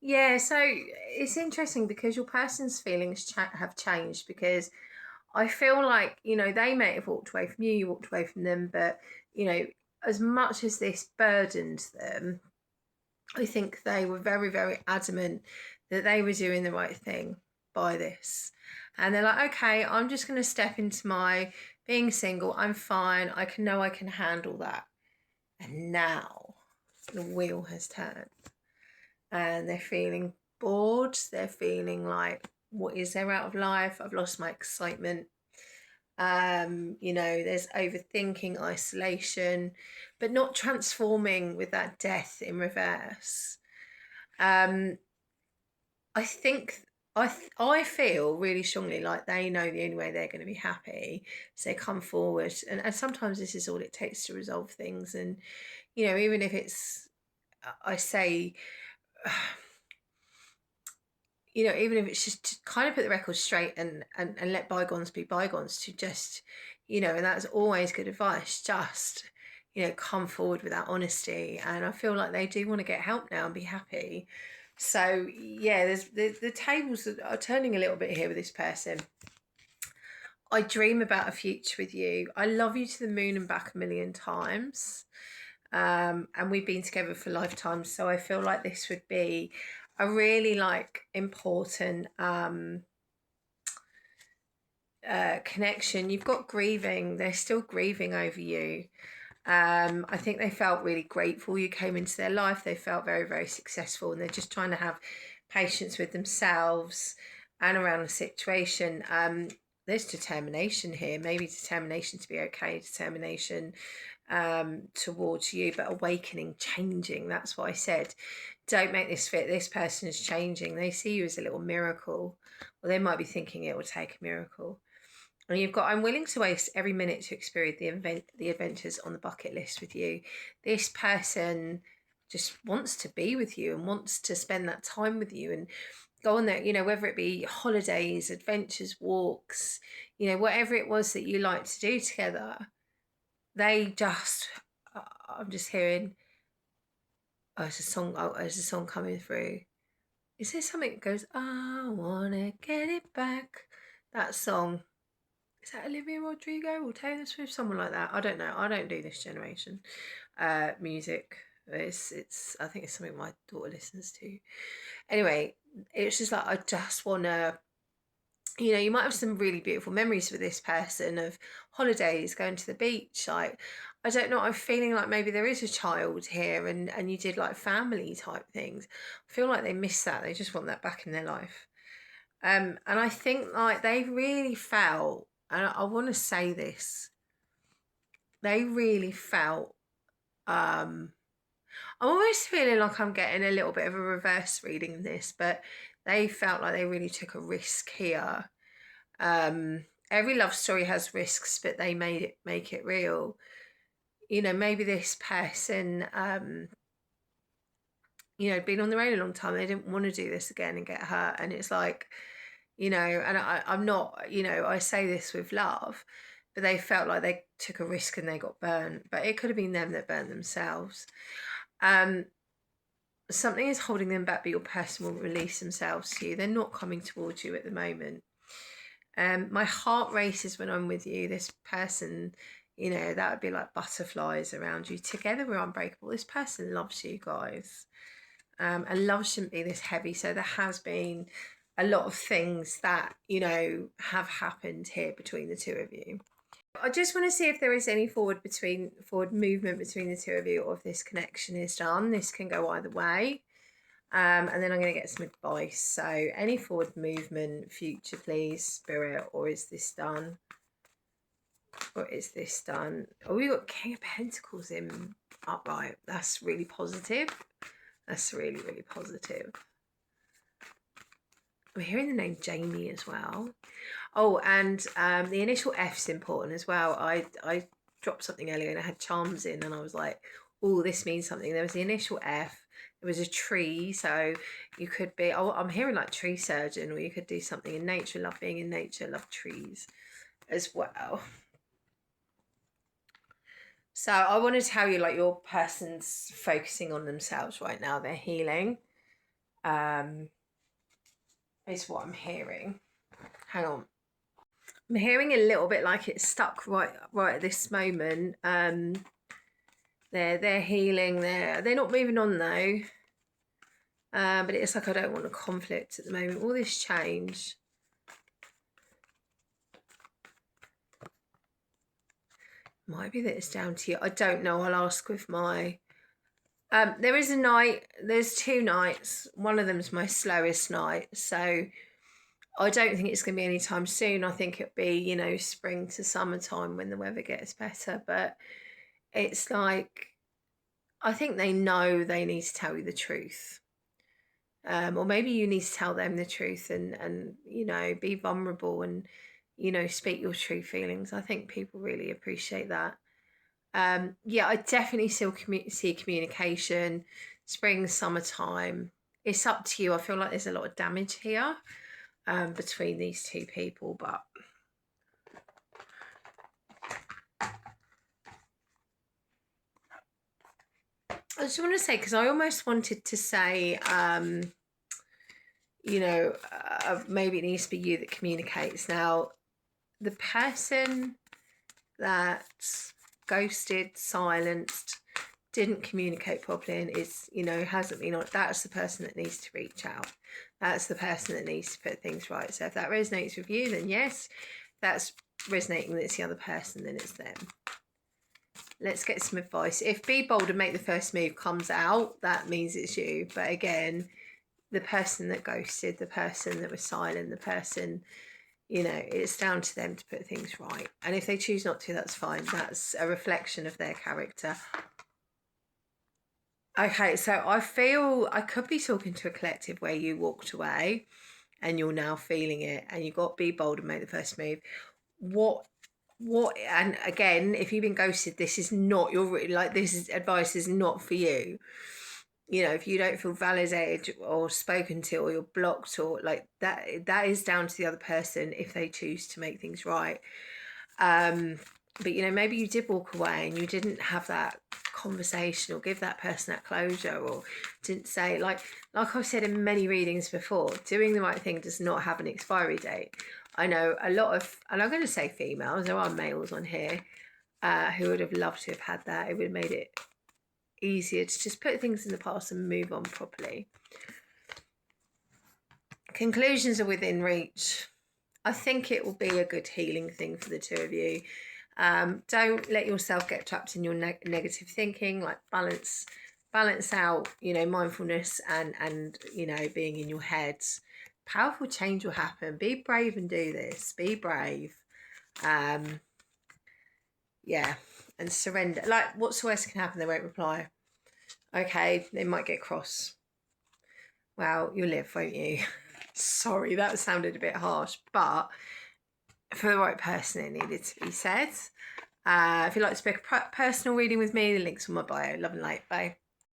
Yeah, so it's interesting because your person's feelings have changed because I feel like, they may have walked away from you, you walked away from them, but, you know, as much as this burdened them, I think they were very, very adamant that they were doing the right thing by this. And they're like, okay, I'm just going to step into my being single. I'm fine. I can handle that. And now the wheel has turned and they're feeling bored. They're feeling like, what is there out of life? I've lost my excitement. There's overthinking, isolation, but not transforming with that death in reverse. Um, I think I feel really strongly like they know the only way they're going to be happy. So they come forward, and sometimes this is all it takes to resolve things. And even if it's, I say, even if it's just to kind of put the record straight and let bygones be bygones, to just, and that's always good advice. Just come forward with that honesty, and I feel like they do want to get help now and be happy. So yeah, there's the tables are turning a little bit here with this person. I dream about a future with you. I love you to the moon and back a million times. And we've been together for lifetimes, so I feel like this would be a really important connection. You've got grieving, they're still grieving over you. I think they felt really grateful you came into their life. They felt very, very successful, and they're just trying to have patience with themselves and around the situation. There's determination here, maybe determination to be okay, determination towards you, but awakening, changing. That's what I said. Don't make this fit. This person is changing. They see you as a little miracle, or they might be thinking it will take a miracle. And you've got, I'm willing to waste every minute to experience the adventures on the bucket list with you. This person just wants to be with you and wants to spend that time with you and go on there, whether it be holidays, adventures, walks, whatever it was that you like to do together. They just, I'm just hearing, there's a song coming through. Is there something that goes, I wanna get it back? That song. Is that Olivia Rodrigo or Taylor Swift? Someone like that. I don't know. I don't do this generation music. It's I think it's something my daughter listens to. Anyway, it's just like I just wanna, you might have some really beautiful memories with this person of holidays, going to the beach. Like, I don't know, I'm feeling like maybe there is a child here and you did like family type things. I feel like they miss that. They just want that back in their life. And I think like they really felt, and I want to say this, they really felt, I'm almost feeling like I'm getting a little bit of a reverse reading in this, but they felt like they really took a risk here. Every love story has risks, but they make it real. Maybe this person, been on their own a long time. They didn't want to do this again and get hurt. And it's like, and I'm not, I say this with love, but they felt like they took a risk and they got burnt. But it could have been them that burnt themselves. Um, Something is holding them back, but your person will release themselves to you. They're not coming towards you at the moment. My heart races when I'm with you. This person, that would be like butterflies around you. Together we're unbreakable. This person loves you guys. And love shouldn't be this heavy. So there has been a lot of things that, have happened here between the two of you. I just want to see if there is any forward movement between the two of you, or if this connection is done. This can go either way. And then I'm going to get some advice. So any forward movement, future, please, Spirit, or is this done? Or is this done? Oh, we got King of Pentacles in upright. That's really positive. That's really, really positive. I'm hearing the name Jamie as well. Oh, and the initial F's important as well. I dropped something earlier and I had charms in, and I was like, oh, this means something. There was the initial F. There was a tree, so you could be, oh, I'm hearing like tree surgeon, or you could do something in nature, love being in nature, love trees as well. So I want to tell you, like, your person's focusing on themselves right now. They're healing. is what I'm hearing. Hang on. I'm hearing a little bit like it's stuck right at this moment. They're healing. They're not moving on though. But it's like I don't want a conflict at the moment. All this change. Might be that it's down to you. I don't know. I'll ask with my... there is a night. There's 2 nights. One of them's my slowest night. So I don't think it's going to be anytime soon. I think it'll be, you know, spring to summertime when the weather gets better. But it's like, I think they know they need to tell you the truth. Or maybe you need to tell them the truth and you know, be vulnerable and, you know, speak your true feelings. I think people really appreciate that. Yeah, I definitely still see communication, spring, summertime. It's up to you. I feel like there's a lot of damage here between these 2 people, but I just want to say, because I almost wanted to say, you know, maybe it needs to be you that communicates. Now, the person that ghosted, silenced, didn't communicate properly and is, you know, hasn't been on, that's the person that needs to reach out. That's the person that needs to put things right. So if that resonates with you, then yes. If that's resonating with it's the other person, then it's them. Let's get some advice. If be bold and make the first move comes out, that means it's you. But again, the person that ghosted, the person that was silent, the person, you know, it's down to them to put things right. And if they choose not to, that's fine. That's a reflection of their character. Okay, so I feel I could be talking to a collective where you walked away and you're now feeling it and you've got to be bold and make the first move. What, and again, if you've been ghosted, this is not your, like, this is advice is not for you. You know, if you don't feel validated or spoken to or you're blocked or like that is down to the other person if they choose to make things right. But you know, maybe you did walk away and you didn't have that conversation or give that person that closure or didn't say, like I've said in many readings before, doing the right thing does not have an expiry date. I know a lot of, and I'm going to say females, there are males on here who would have loved to have had that. It would have made it easier to just put things in the past and move on properly. Conclusions are within reach. I think it will be a good healing thing for the 2 of you. Don't let yourself get trapped in your negative thinking. Like balance out, you know, mindfulness and you know, being in your head. Powerful change will happen. Be brave and do this. Be brave. Yeah, and surrender. Like, what's the worst that can happen? They won't reply. Okay, they might get cross. Well, you'll live, won't you? Sorry, that sounded a bit harsh, but for the right person, it needed to be said. If you'd like to book a personal reading with me, the link's on my bio. Love and light. Bye.